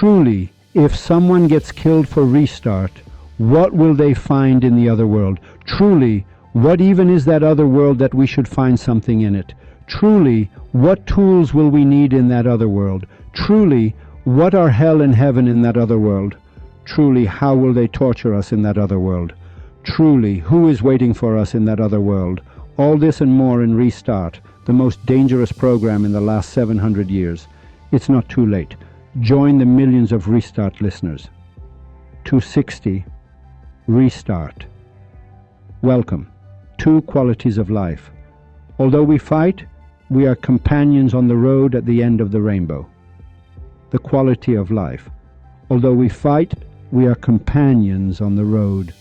Truly, if someone gets killed for Restart, what will they find in the other world? Truly, what even is that other world that we should find something in it? Truly, what tools will we need in that other world? Truly, what are hell and heaven in that other world? Truly, how will they torture us in that other world? Truly, who is waiting for us in that other world? All this and more in Restart, the most dangerous program in the last 700 years. It's not too late. Join the millions of Restart listeners. 260. Restart. Welcome. Two qualities of life. Although we fight, we are companions on the road at the end of the rainbow. The quality of life. Although we fight, we are companions on the road.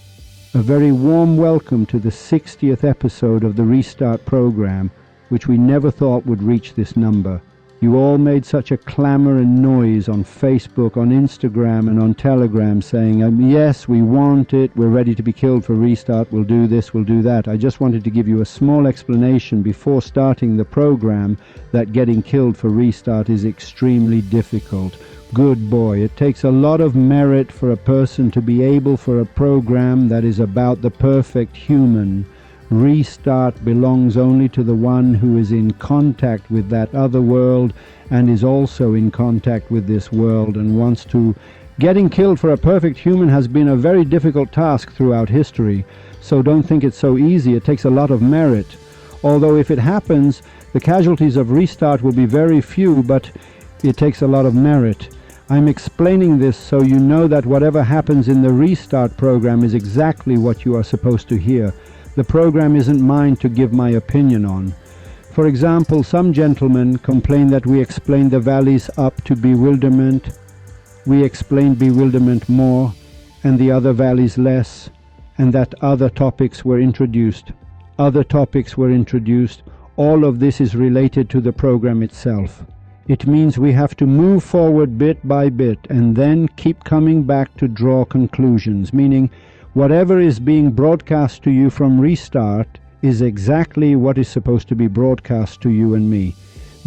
A very warm welcome to the 60th episode of the Restart program, which we never thought would reach this number. You all made such a clamor and noise on Facebook, on Instagram, and on Telegram saying, yes, we want it, we're ready to be killed for Restart, we'll do this, we'll do that. I just wanted to give you a small explanation before starting the program that getting killed for Restart is extremely difficult. Good boy, it takes a lot of merit for a person to be able for a program that is about the perfect human. Restart belongs only to the one who is in contact with that other world and is also in contact with this world and wants to. Getting killed for a perfect human has been a very difficult task throughout history, so don't think it's so easy. It takes a lot of merit. Although if it happens, the casualties of Restart will be very few, but it takes a lot of merit. I'm explaining this so you know that whatever happens in the Restart program is exactly what you are supposed to hear. The program isn't mine to give my opinion on. For example, some gentlemen complain that we explain the valleys up to bewilderment. We explain bewilderment more, and the other valleys less, and that other topics were introduced. Other topics were introduced. All of this is related to the program itself. It means we have to move forward bit by bit and then keep coming back to draw conclusions, meaning whatever is being broadcast to you from Restart is exactly what is supposed to be broadcast to you and me.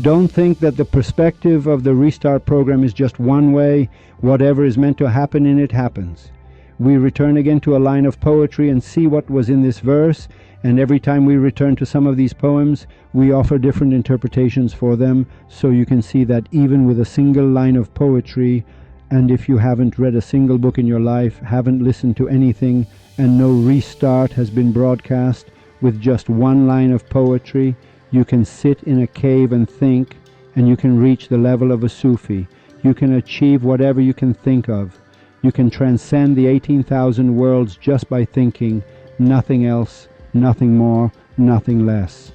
Don't think that the perspective of the Restart program is just one way. Whatever is meant to happen in it happens. We return again to a line of poetry and see what was in this verse, and every time we return to some of these poems, we offer different interpretations for them, so you can see that even with a single line of poetry, and if you haven't read a single book in your life, haven't listened to anything, and no Restart has been broadcast, with just one line of poetry, you can sit in a cave and think, and you can reach the level of a Sufi. You can achieve whatever you can think of. You can transcend the 18,000 worlds just by thinking, nothing else, nothing more, nothing less.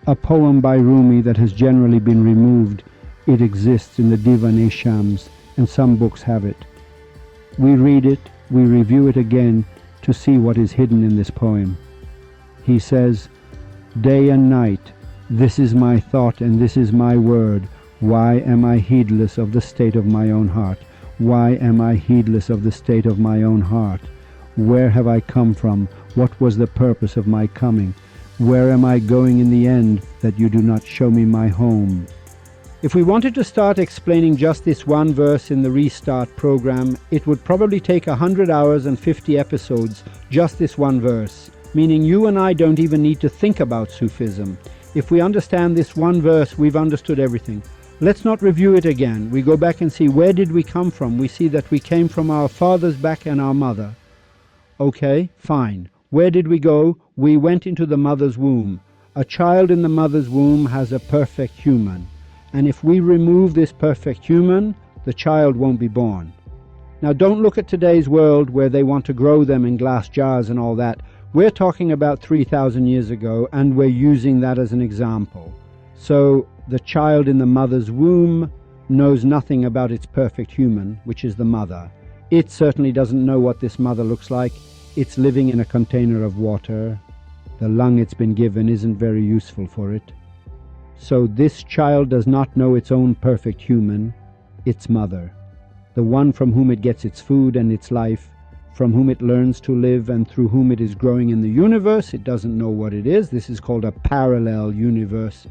A poem by Rumi that has generally been removed. It exists in the Divan-e-Shams, and some books have it. We read it, we review it again to see what is hidden in this poem. He says, "Day and night, this is my thought and this is my word. Why am I heedless of the state of my own heart? Why am I heedless of the state of my own heart? Where have I come from? What was the purpose of my coming? Where am I going in the end that you do not show me my home?" If we wanted to start explaining just this one verse in the Restart program, it would probably take 100 hours and 50 episodes, just this one verse, meaning you and I don't even need to think about Sufism. If we understand this one verse, we've understood everything. Let's not review it again. We go back and see, where did we come from? We see that we came from our father's back and our mother. Okay, fine. Where did we go? We went into the mother's womb. A child in the mother's womb has a perfect human. And if we remove this perfect human, the child won't be born. Now don't look at today's world where they want to grow them in glass jars and all that. We're talking about 3,000 years ago, and we're using that as an example. So the child in the mother's womb knows nothing about its perfect human, which is the mother. It certainly doesn't know what this mother looks like. It's living in a container of water. The lung it's been given isn't very useful for it. So this child does not know its own perfect human, its mother, the one from whom it gets its food and its life, from whom it learns to live and through whom it is growing in the universe. It doesn't know what it is. This is called a parallel universe.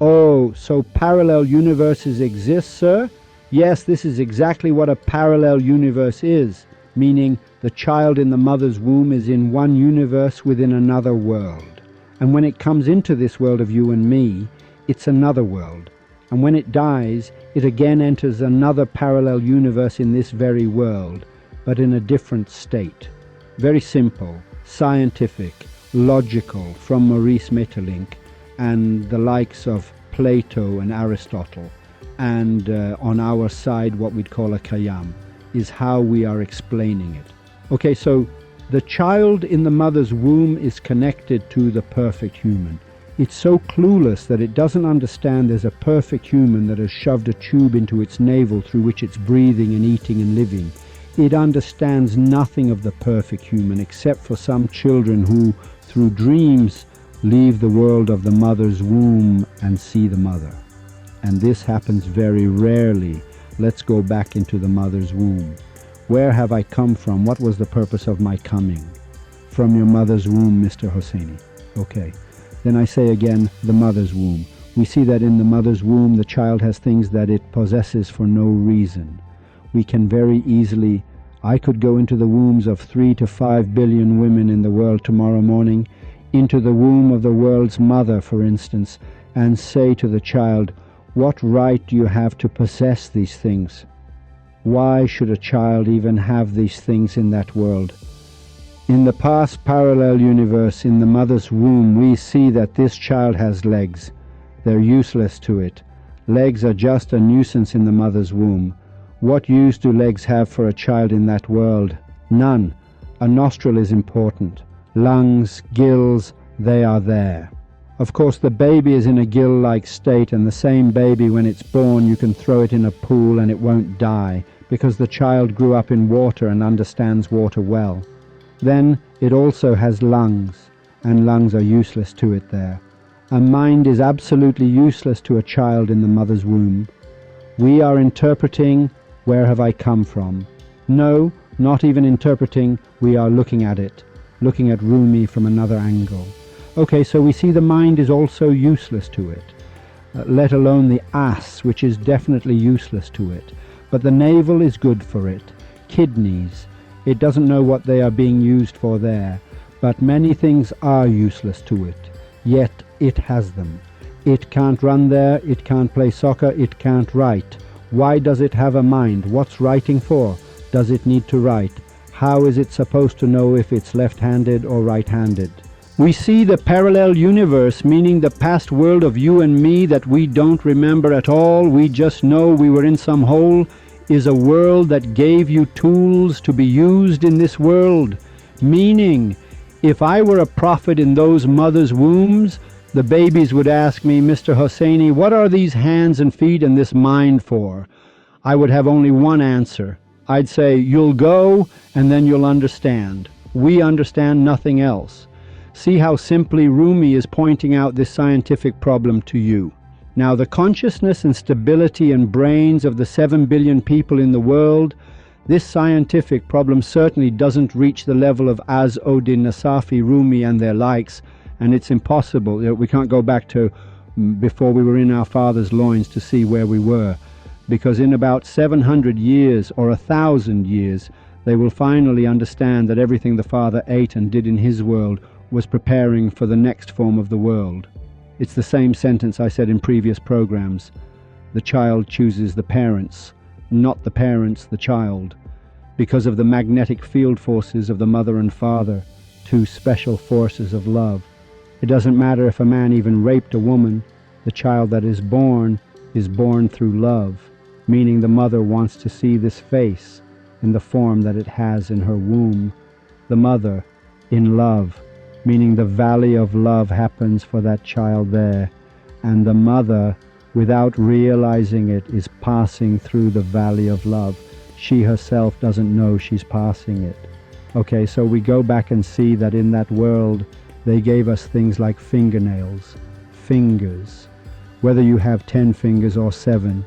Oh, so parallel universes exist, sir? Yes, this is exactly what a parallel universe is, meaning the child in the mother's womb is in one universe within another world. And when it comes into this world of you and me, it's another world. And when it dies, it again enters another parallel universe in this very world, but in a different state. Very simple, scientific, logical, from Maurice Maeterlinck and the likes of Plato and Aristotle, and on our side what we'd call a Khayyam, is how we are explaining it. Okay, so the child in the mother's womb is connected to the perfect human. It's so clueless that it doesn't understand there's a perfect human that has shoved a tube into its navel through which it's breathing and eating and living. It understands nothing of the perfect human except for some children who, through dreams, leave the world of the mother's womb and see the mother. And this happens very rarely. Let's go back into the mother's womb. Where have I come from? What was the purpose of my coming? From your mother's womb, Mr. Hosseini. Okay. Then I say again, the mother's womb. We see that in the mother's womb, the child has things that it possesses for no reason. We can very easily, I could go into the wombs of 3 to 5 billion women in the world tomorrow morning, into the womb of the world's mother, for instance, and say to the child, what right do you have to possess these things? Why should a child even have these things in that world? In the past parallel universe, in the mother's womb, we see that this child has legs. They're useless to it. Legs are just a nuisance in the mother's womb. What use do legs have for a child in that world? None. A nostril is important. Lungs, gills, they are there. Of course, the baby is in a gill-like state, and the same baby, when it's born, you can throw it in a pool and it won't die, because the child grew up in water and understands water well. Then it also has lungs, and lungs are useless to it there. A mind is absolutely useless to a child in the mother's womb. We are interpreting, where have I come from? No, not even interpreting, we are looking at it, looking at Rumi from another angle. Okay, so we see the mind is also useless to it, let alone the ass, which is definitely useless to it. But the navel is good for it. Kidneys, it doesn't know what they are being used for there, but many things are useless to it, yet it has them. It can't run there, it can't play soccer, it can't write. Why does it have a mind? What's writing for? Does it need to write? How is it supposed to know if it's left-handed or right-handed? We see the parallel universe, meaning the past world of you and me that we don't remember at all, we just know we were in some hole, is a world that gave you tools to be used in this world. Meaning, if I were a prophet in those mothers' wombs, the babies would ask me, Mr. Hosseini, what are these hands and feet and this mind for? I would have only one answer. I'd say, you'll go and then you'll understand. We understand nothing else. See how simply Rumi is pointing out this scientific problem to you. Now, the consciousness and stability and brains of the 7 billion people in the world, this scientific problem certainly doesn't reach the level of Az-Oddin Nasafi, Rumi and their likes, and it's impossible. We can't go back to before we were in our father's loins to see where we were, because in about 700 years or 1,000 years, they will finally understand that everything the Father ate and did in his world was preparing for the next form of the world. It's the same sentence I said in previous programs. The child chooses the parents, not the parents the child, because of the magnetic field forces of the mother and father, two special forces of love. It doesn't matter if a man even raped a woman, the child that is born through love, meaning the mother wants to see this face in the form that it has in her womb. The mother in love, meaning the valley of love happens for that child there, and the mother, without realizing it, is passing through the valley of love. She herself doesn't know she's passing it. Okay, so we go back and see that in that world they gave us things like fingernails, fingers. Whether you have 10 fingers or 7,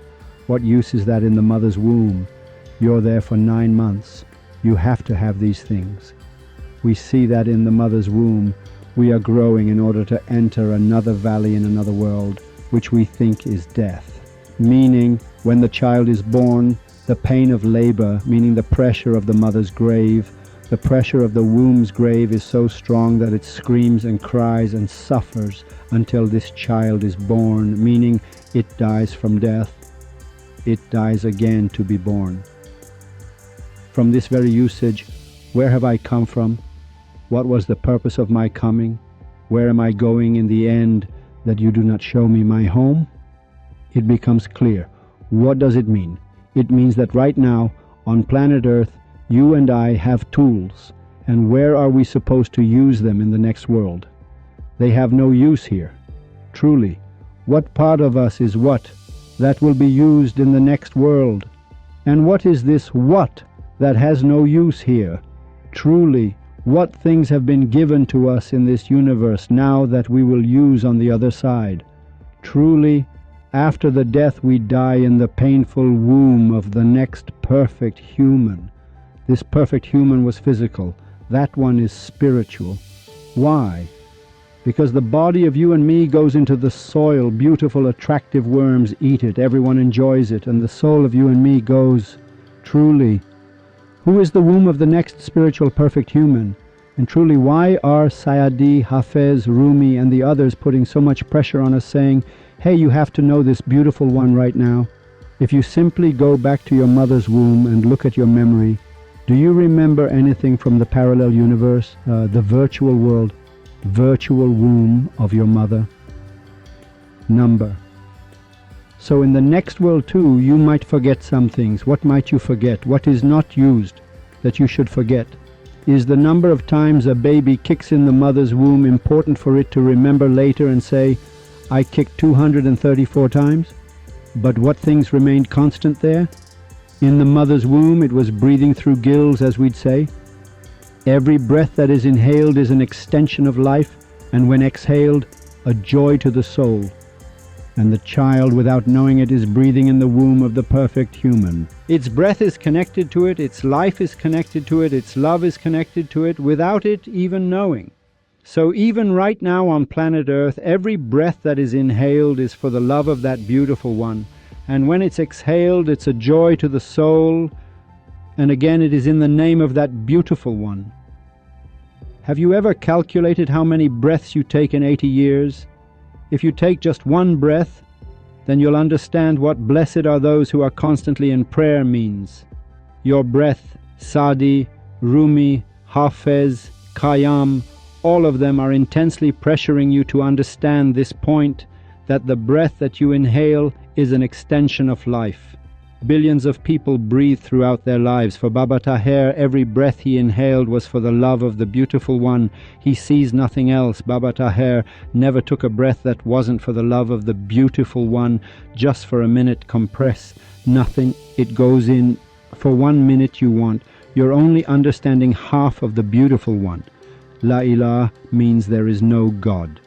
what use is that in the mother's womb? You're there for 9 months. You have to have these things. We see that in the mother's womb, we are growing in order to enter another valley in another world, which we think is death. Meaning, When the child is born, the pain of labor, meaning the pressure of the mother's grave, the pressure of the womb's grave is so strong that it screams and cries and suffers until this child is born, meaning it dies from death. It dies again to be born. From this very usage, where have I come from? What was the purpose of my coming? Where am I going in the end that you do not show me my home? It becomes clear. What does it mean? It means that right now, on planet Earth, you and I have tools, and where are we supposed to use them in the next world? They have no use here. Truly, what part of us is what that will be used in the next world? And what is this what that has no use here? Truly, what things have been given to us in this universe now that we will use on the other side? Truly, after the death we die in the painful womb of the next perfect human. This perfect human was physical. That one is spiritual. Why? Because the body of you and me goes into the soil. Beautiful, attractive worms eat it. Everyone enjoys it. And the soul of you and me goes. Truly, who is the womb of the next spiritual perfect human? And truly, why are Sayadi, Hafez, Rumi, and the others putting so much pressure on us saying, hey, you have to know this beautiful one right now? If you simply go back to your mother's womb and look at your memory, do you remember anything from the parallel universe, the virtual world, virtual womb of your mother? Number. So in the next world too, you might forget some things. What might you forget? What is not used that you should forget? Is the number of times a baby kicks in the mother's womb important for it to remember later and say, I kicked 234 times? But what things remained constant there? In the mother's womb, it was breathing through gills, as we'd say. Every breath that is inhaled is an extension of life, and when exhaled, a joy to the soul. And the child, without knowing it, is breathing in the womb of the perfect human. Its breath is connected to it, its life is connected to it, its love is connected to it, without it even knowing. So even right now on planet Earth, every breath that is inhaled is for the love of that beautiful one. And when it's exhaled, it's a joy to the soul. And again, it is in the name of that beautiful one. Have you ever calculated how many breaths you take in 80 years? If you take just one breath, then you'll understand what blessed are those who are constantly in prayer means. Your breath, Sadi, Rumi, Hafez, Khayyam, all of them are intensely pressuring you to understand this point, that the breath that you inhale is an extension of life. Billions of people breathe throughout their lives. For Baba Taher, every breath he inhaled was for the love of the beautiful one. He sees nothing else. Baba Taher never took a breath that wasn't for the love of the beautiful one. Just for a minute, compress. Nothing. It goes in. For 1 minute you want. You're only understanding half of the beautiful one. La ilaha means there is no God.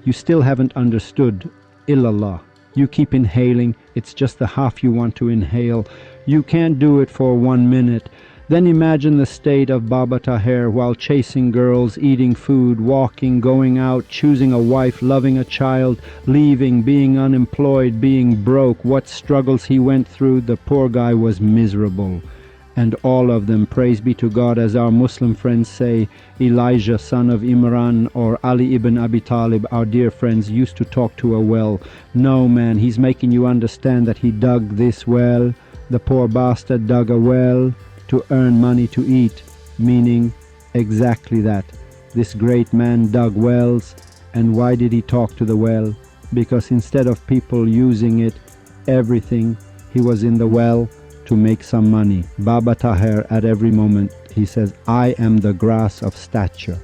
You still haven't understood illallah. You keep inhaling, it's just the half you want to inhale. You can't do it for 1 minute. Then imagine the state of Baba Taher while chasing girls, eating food, walking, going out, choosing a wife, loving a child, leaving, being unemployed, being broke. What struggles he went through. The poor guy was miserable. And all of them, praise be to God, as our Muslim friends say, Elijah, son of Imran, or Ali ibn Abi Talib, our dear friends, used to talk to a well. No, man, he's making you understand that he dug this well. The poor bastard dug a well to earn money to eat, meaning exactly that. This great man dug wells, and why did he talk to the well? Because instead of people using it, everything, he was in the well to make some money. Baba Taher, at every moment, he says, I am the grass of stature.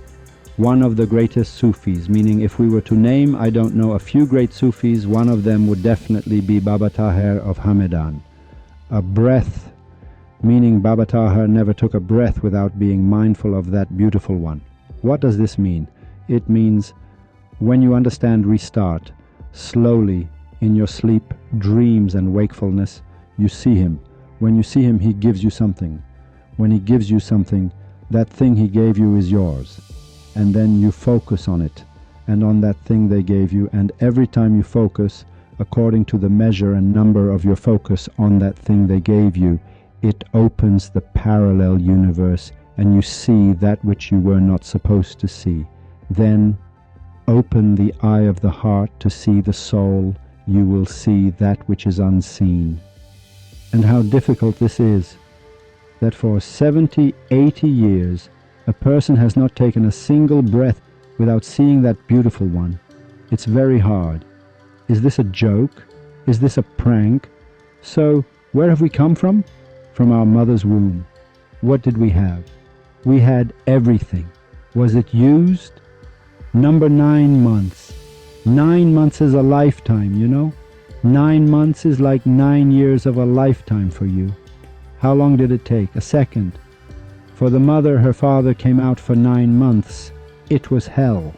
One of the greatest Sufis, meaning if we were to name, I don't know, a few great Sufis, one of them would definitely be Baba Taher of Hamadan. A breath, meaning Baba Taher never took a breath without being mindful of that beautiful one. What does this mean? It means when you understand restart, slowly in your sleep, dreams and wakefulness, you see him. When you see him, he gives you something. When he gives you something, that thing he gave you is yours. And then you focus on it and on that thing they gave you. And every time you focus, according to the measure and number of your focus on that thing they gave you, it opens the parallel universe and you see that which you were not supposed to see. Then open the eye of the heart to see the soul. You will see that which is unseen. And how difficult this is, that for 70, 80 years, a person has not taken a single breath without seeing that beautiful one. It's very hard. Is this a joke? Is this a prank? So, where have we come from? From our mother's womb. What did we have? We had everything. Was it used? Number 9 months. 9 months is a lifetime, you know? 9 months is like 9 years of a lifetime for you. How long did it take? A second. For the mother, her father came out for 9 months. It was hell.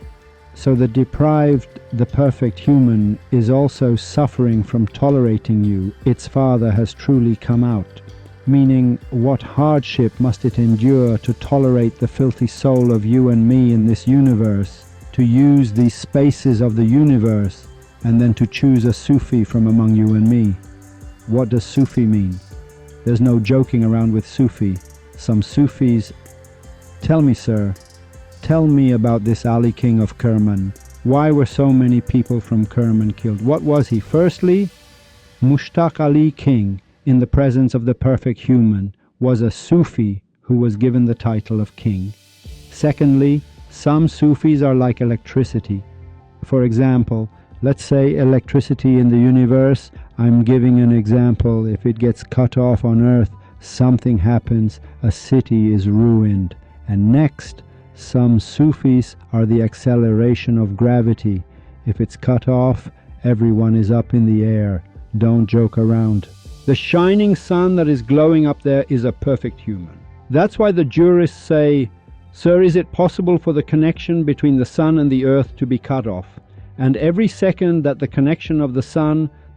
So the deprived, the perfect human, is also suffering from tolerating you. Its father has truly come out. Meaning, what hardship must it endure to tolerate the filthy soul of you and me in this universe, to use these spaces of the universe, and then to choose a Sufi from among you and me. What does Sufi mean? There's no joking around with Sufi. Some Sufis... Tell me, sir, tell me about this Ali King of Kerman. Why were so many people from Kerman killed? What was he? Firstly, Mushtaq Ali King, in the presence of the perfect human, was a Sufi who was given the title of king. Secondly, some Sufis are like electricity. For example, let's say electricity in the universe, I'm giving an example, if it gets cut off on earth, something happens, a city is ruined. And next, some Sufis are the acceleration of gravity. If it's cut off, everyone is up in the air. Don't joke around. The shining sun that is glowing up there is a perfect human. That's why the jurists say, sir, is it possible for the connection between the sun and the earth to be cut off? And every second that the connection of the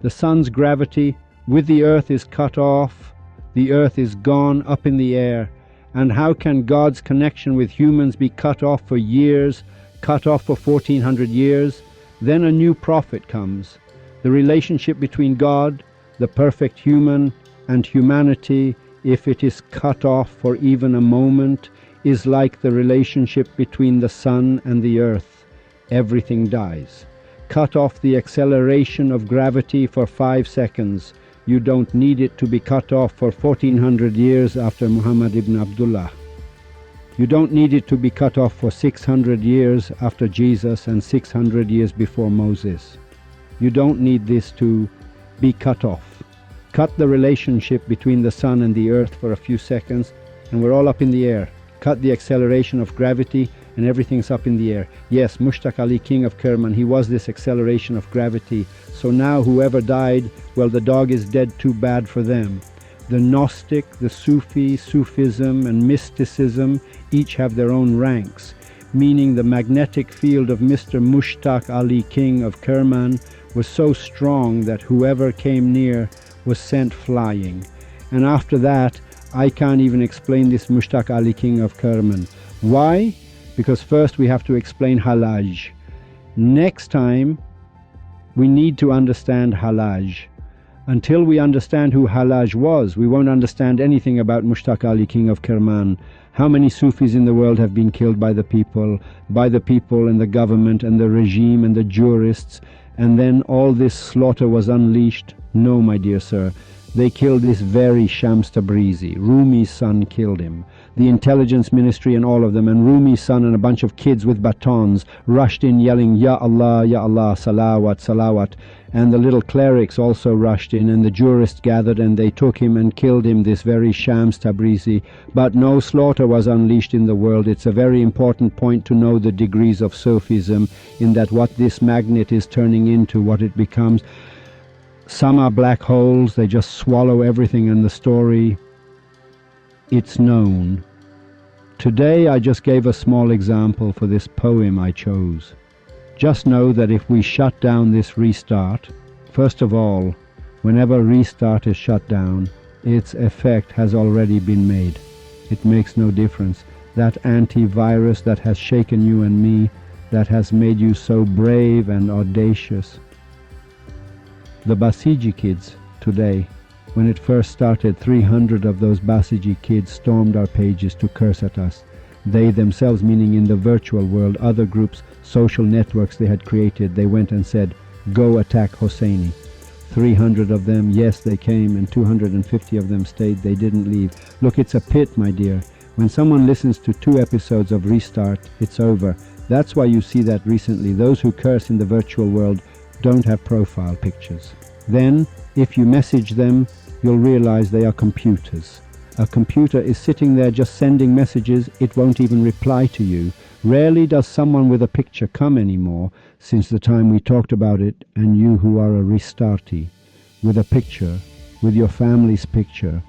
sun's gravity with the earth is cut off, the earth is gone up in the air. And how can God's connection with humans be cut off for years, cut off for 1400 years? Then a new prophet comes. The relationship between God, the perfect human, and humanity, if it is cut off for even a moment, is like the relationship between the sun and the earth. Everything dies. Cut off the acceleration of gravity for 5 seconds. You don't need it to be cut off for 1400 years after Muhammad ibn Abdullah. You don't need it to be cut off for 600 years after Jesus and 600 years before Moses. You don't need this to be cut off. Cut the relationship between the sun and the earth for a few seconds and we're all up in the air. Cut the acceleration of gravity and everything's up in the air. Yes, Mushtaq Ali, king of Kerman, he was this acceleration of gravity. So now whoever died, well, the dog is dead, too bad for them. The Gnostic, the Sufi, Sufism and Mysticism each have their own ranks, meaning the magnetic field of Mr. Mushtaq Ali, king of Kerman, was so strong that whoever came near was sent flying. And after that, I can't even explain this Mushtaq Ali, king of Kerman. Why? Because first we have to explain Halaj. Next time, we need to understand Halaj. Until we understand who Halaj was, we won't understand anything about Mushtaq Ali, king of Kerman. How many Sufis in the world have been killed by the people and the government and the regime and the jurists, and then all this slaughter was unleashed? No, my dear sir. They killed this very Shams Tabrizi. Rumi's son killed him. The intelligence ministry and all of them, and Rumi's son and a bunch of kids with batons rushed in yelling, Ya Allah, salawat, salawat. And the little clerics also rushed in, and the jurists gathered and they took him and killed him, this very Shams Tabrizi. But no slaughter was unleashed in the world. It's a very important point to know the degrees of Sufism, in that what this magnet is turning into, what it becomes. Some are black holes, they just swallow everything in the story. It's known. Today I just gave a small example for this poem I chose. Just know that if we shut down this restart, first of all, whenever restart is shut down, its effect has already been made. It makes no difference. That antivirus that has shaken you and me, that has made you so brave and audacious, The Basiji kids today, when it first started, 300 of those Basiji kids stormed our pages to curse at us. They themselves, meaning in the virtual world, other groups, social networks they had created, they went and said, go attack Hosseini. 300 of them, yes, they came, and 250 of them stayed. They didn't leave. Look, it's a pit, my dear. When someone listens to 2 episodes of Restart, it's over. That's why you see that recently. Those who curse in the virtual world don't have profile pictures. Then, if you message them, you'll realize they are computers. A computer is sitting there just sending messages. It won't even reply to you. Rarely does someone with a picture come anymore, since the time we talked about it, and you who are a Restartee, with a picture, with your family's picture.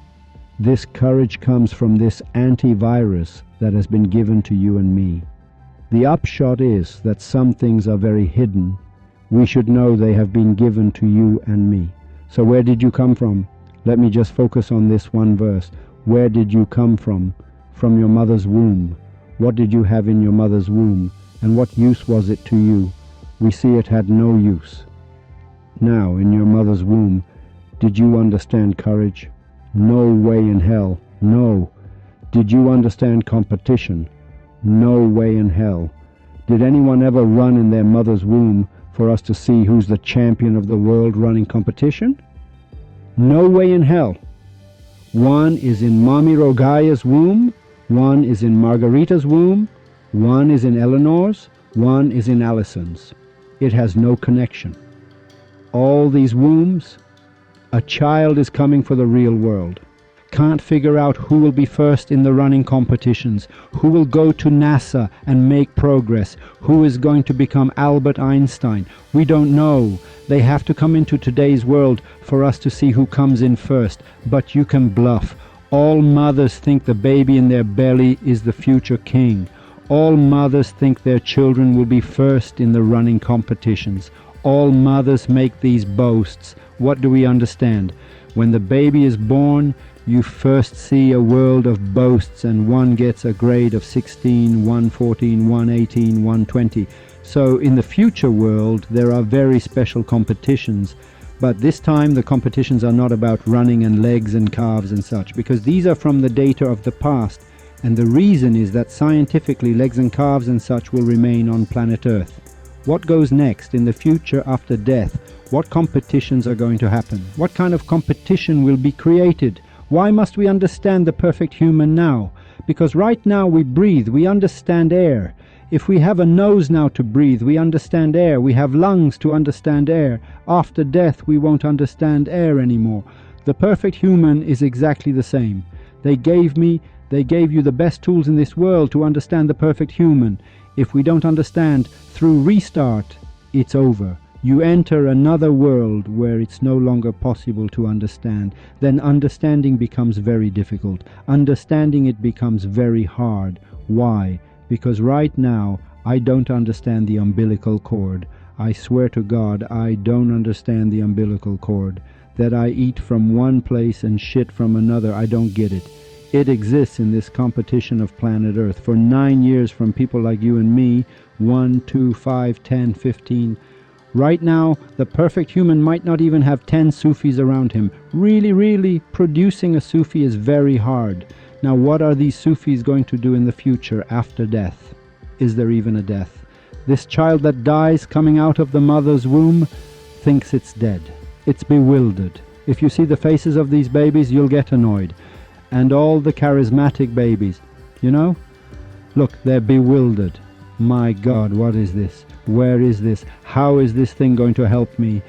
This courage comes from this antivirus that has been given to you and me. The upshot is that some things are very hidden. We should know they have been given to you and me. So where did you come from? Let me just focus on this one verse. Where did you come from? From your mother's womb. What did you have in your mother's womb? And what use was it to you? We see it had no use. Now, in your mother's womb, did you understand courage? No way in hell. No. Did you understand competition? No way in hell. Did anyone ever run in their mother's womb for us to see who's the champion of the world running competition? No way in hell. One is in Mommy Rogaya's womb, one is in Margarita's womb, one is in Eleanor's, one is in Allison's. It has no connection. All these wombs, a child is coming for the real world. Can't figure out who will be first in the running competitions, who will go to NASA and make progress, who is going to become Albert Einstein. We don't know. They have to come into today's world for us to see who comes in first. But you can bluff. All mothers think the baby in their belly is the future king. All mothers think their children will be first in the running competitions. All mothers make these boasts. What do we understand? When the baby is born, you first see a world of boasts, and one gets a grade of 16, 114, 118, 120. So in the future world, there are very special competitions. But this time the competitions are not about running and legs and calves and such, because these are from the data of the past. And the reason is that scientifically legs and calves and such will remain on planet Earth. What goes next in the future after death? What competitions are going to happen? What kind of competition will be created? Why must we understand the perfect human now? Because right now we breathe, we understand air. If we have a nose now to breathe, we understand air. We have lungs to understand air. After death, we won't understand air anymore. The perfect human is exactly the same. They gave you the best tools in this world to understand the perfect human. If we don't understand, through Restart, it's over. You enter another world where it's no longer possible to understand. Then understanding becomes very difficult. Understanding it becomes very hard. Why? Because right now, I don't understand the umbilical cord. I swear to God, I don't understand the umbilical cord. That I eat from one place and shit from another, I don't get it. It exists in this competition of planet Earth for 9 years from people like you and me, 1, 2, 5, 10, 15. Right now, the perfect human might not even have 10 Sufis around him. Really, producing a Sufi is very hard. Now, what are these Sufis going to do in the future after death? Is there even a death? This child that dies coming out of the mother's womb thinks it's dead. It's bewildered. If you see the faces of these babies, you'll get annoyed. And all the charismatic babies, look, they're bewildered. My God, what is this? Where is this? How is this thing going to help me?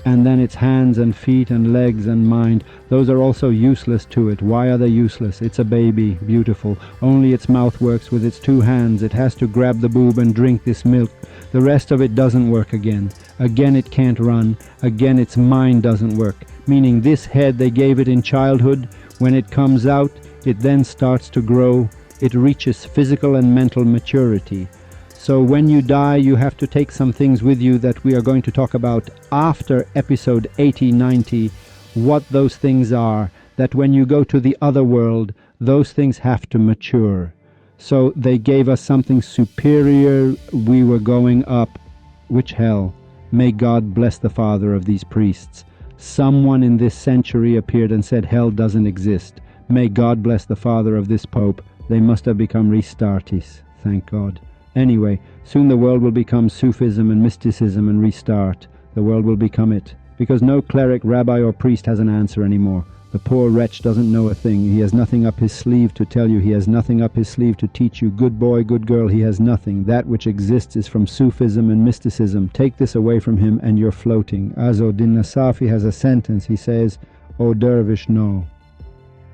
And then its hands and feet and legs and mind, those are also useless to it. Why are they useless? It's a baby, beautiful. Only its mouth works with its 2 hands. It has to grab the boob and drink this milk. The rest of it doesn't work again. Again, it can't run. Again, its mind doesn't work. Meaning this head they gave it in childhood, when it comes out, it then starts to grow. It reaches physical and mental maturity. So when you die, you have to take some things with you that we are going to talk about after episode 80-90, what those things are, that when you go to the other world, those things have to mature. So they gave us something superior. We were going up. Which hell? May God bless the father of these priests. Someone in this century appeared and said hell doesn't exist. May God bless the father of this pope. They must have become Restartees. Thank God. Anyway, soon the world will become Sufism and mysticism and restart. The world will become it. Because no cleric, rabbi or priest has an answer anymore. The poor wretch doesn't know a thing. He has nothing up his sleeve to tell you. He has nothing up his sleeve to teach you. Good boy, good girl, he has nothing. That which exists is from Sufism and mysticism. Take this away from him and you're floating. Azz-ud-Din Nasafi has a sentence. He says, "O dervish, no."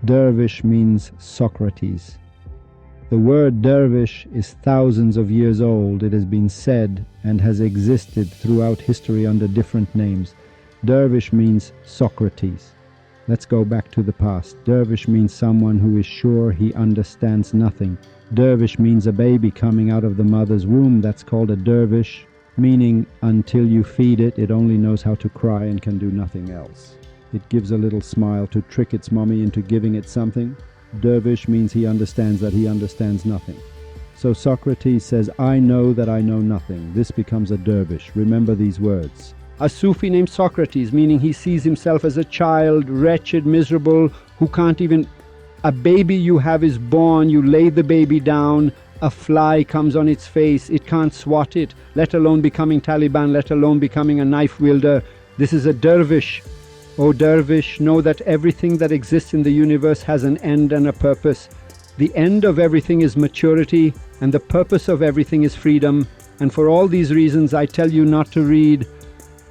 Dervish means Socrates. The word dervish is thousands of years old. It has been said and has existed throughout history under different names. Dervish means Socrates. Let's go back to the past. Dervish means someone who is sure he understands nothing. Dervish means a baby coming out of the mother's womb. That's called a dervish, meaning until you feed it, it only knows how to cry and can do nothing else. It gives a little smile to trick its mommy into giving it something. Dervish means he understands that he understands nothing. So Socrates says, I know that I know nothing. This becomes a dervish. Remember these words. A Sufi named Socrates, meaning he sees himself as a child, wretched, miserable, who can't even... A baby you have is born, you lay the baby down, a fly comes on its face, it can't swat it, let alone becoming Taliban, let alone becoming a knife wielder. This is a dervish. O dervish, know that everything that exists in the universe has an end and a purpose. The end of everything is maturity, and the purpose of everything is freedom. And for all these reasons, I tell you not to read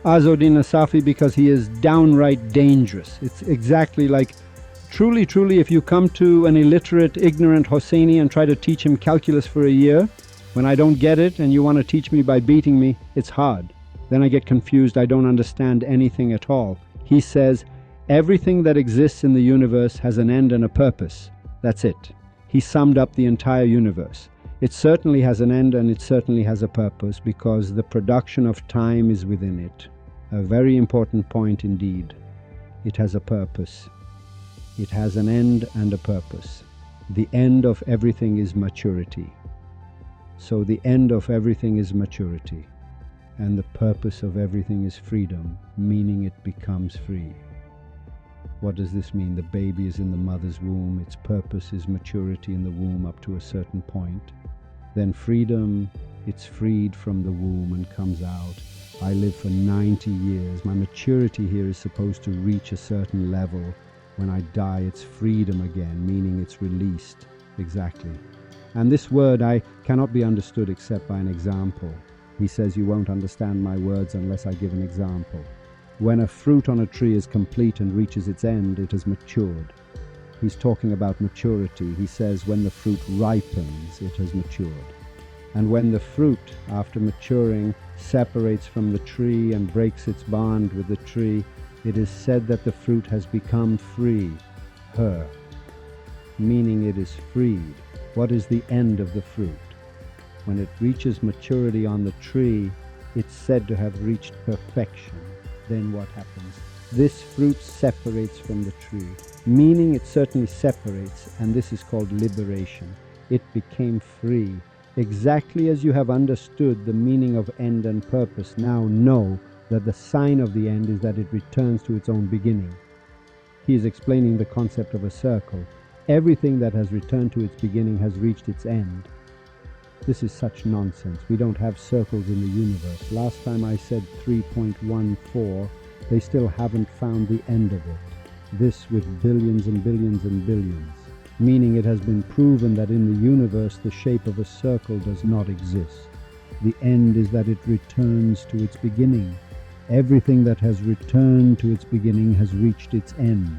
Azz-ud-Din Nasafi, because he is downright dangerous. It's exactly like, truly, if you come to an illiterate, ignorant Hosseini and try to teach him calculus for a year, when I don't get it and you want to teach me by beating me, it's hard. Then I get confused, I don't understand anything at all. He says, everything that exists in the universe has an end and a purpose. That's it. He summed up the entire universe. It certainly has an end and it certainly has a purpose, because the production of time is within it. A very important point indeed. It has a purpose. It has an end and a purpose. The end of everything is maturity. So the end of everything is maturity. And the purpose of everything is freedom, meaning it becomes free. What does this mean? The baby is in the mother's womb. Its purpose is maturity in the womb up to a certain point. Then freedom, it's freed from the womb and comes out. I live for 90 years. My maturity here is supposed to reach a certain level. When I die, it's freedom again, meaning it's released. Exactly. And this word cannot be understood except by an example. He says you won't understand my words unless I give an example. When a fruit on a tree is complete and reaches its end, it has matured. He's talking about maturity. He says when the fruit ripens, it has matured. And when the fruit, after maturing, separates from the tree and breaks its bond with the tree, it is said that the fruit has become free, her, meaning it is freed. What is the end of the fruit? When it reaches maturity on the tree, it's said to have reached perfection. Then what happens? This fruit separates from the tree, meaning it certainly separates, and this is called liberation. It became free. Exactly as you have understood the meaning of end and purpose, now know that the sign of the end is that it returns to its own beginning. He is explaining the concept of a circle. Everything that has returned to its beginning has reached its end. This is such nonsense. We don't have circles in the universe. Last time I said 3.14, they still haven't found the end of it. This with billions and billions and billions, meaning it has been proven that in the universe the shape of a circle does not exist. The end is that it returns to its beginning. Everything that has returned to its beginning has reached its end,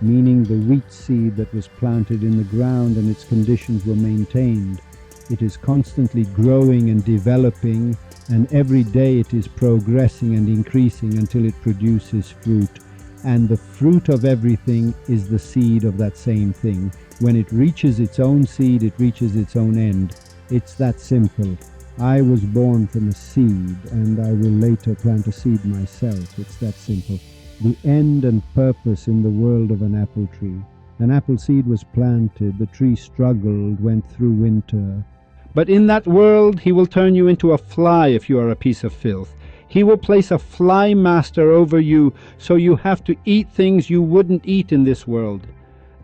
meaning the wheat seed that was planted in the ground and its conditions were maintained. It is constantly growing and developing, and every day it is progressing and increasing until it produces fruit. And the fruit of everything is the seed of that same thing. When it reaches its own seed, it reaches its own end. It's that simple. I was born from a seed, and I will later plant a seed myself. It's that simple. The end and purpose in the world of an apple tree. An apple seed was planted, the tree struggled, went through winter. But in that world, he will turn you into a fly if you are a piece of filth. He will place a fly master over you, so you have to eat things you wouldn't eat in this world.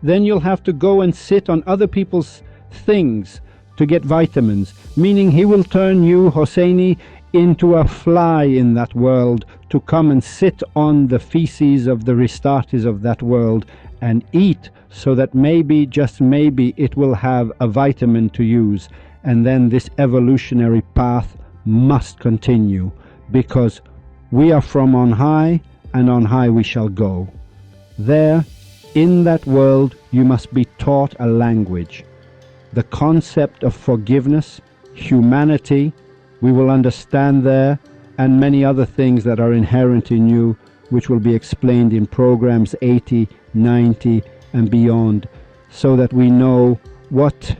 Then you'll have to go and sit on other people's things to get vitamins, meaning he will turn you, Hosseini, into a fly in that world to come and sit on the feces of the Restartees of that world and eat, so that maybe, just maybe, it will have a vitamin to use. And then this evolutionary path must continue, because we are from on high, and on high we shall go. There, in that world, you must be taught a language. The concept of forgiveness, humanity, we will understand there, and many other things that are inherent in you, which will be explained in programs 80, 90, and beyond, so that we know what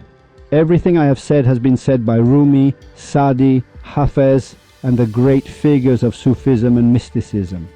everything I have said has been said by Rumi, Sadi, Hafez, and the great figures of Sufism and mysticism.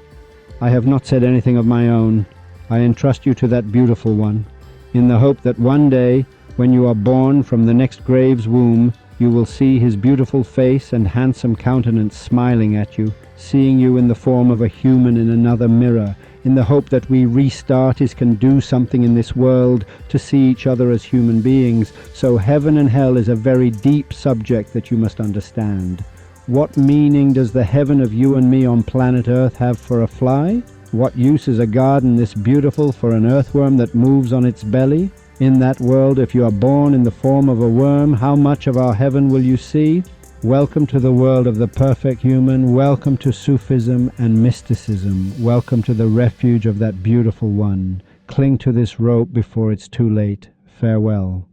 I have not said anything of my own. I entrust you to that beautiful one, in the hope that one day, when you are born from the next grave's womb, you will see his beautiful face and handsome countenance smiling at you, seeing you in the form of a human in another mirror, in the hope that we Restartees can do something in this world to see each other as human beings. So heaven and hell is a very deep subject that you must understand. What meaning does the heaven of you and me on planet Earth have for a fly? What use is a garden this beautiful for an earthworm that moves on its belly? In that world, if you are born in the form of a worm, how much of our heaven will you see? Welcome to the world of the perfect human. Welcome to Sufism and mysticism. Welcome to the refuge of that beautiful one. Cling to this rope before it's too late. Farewell.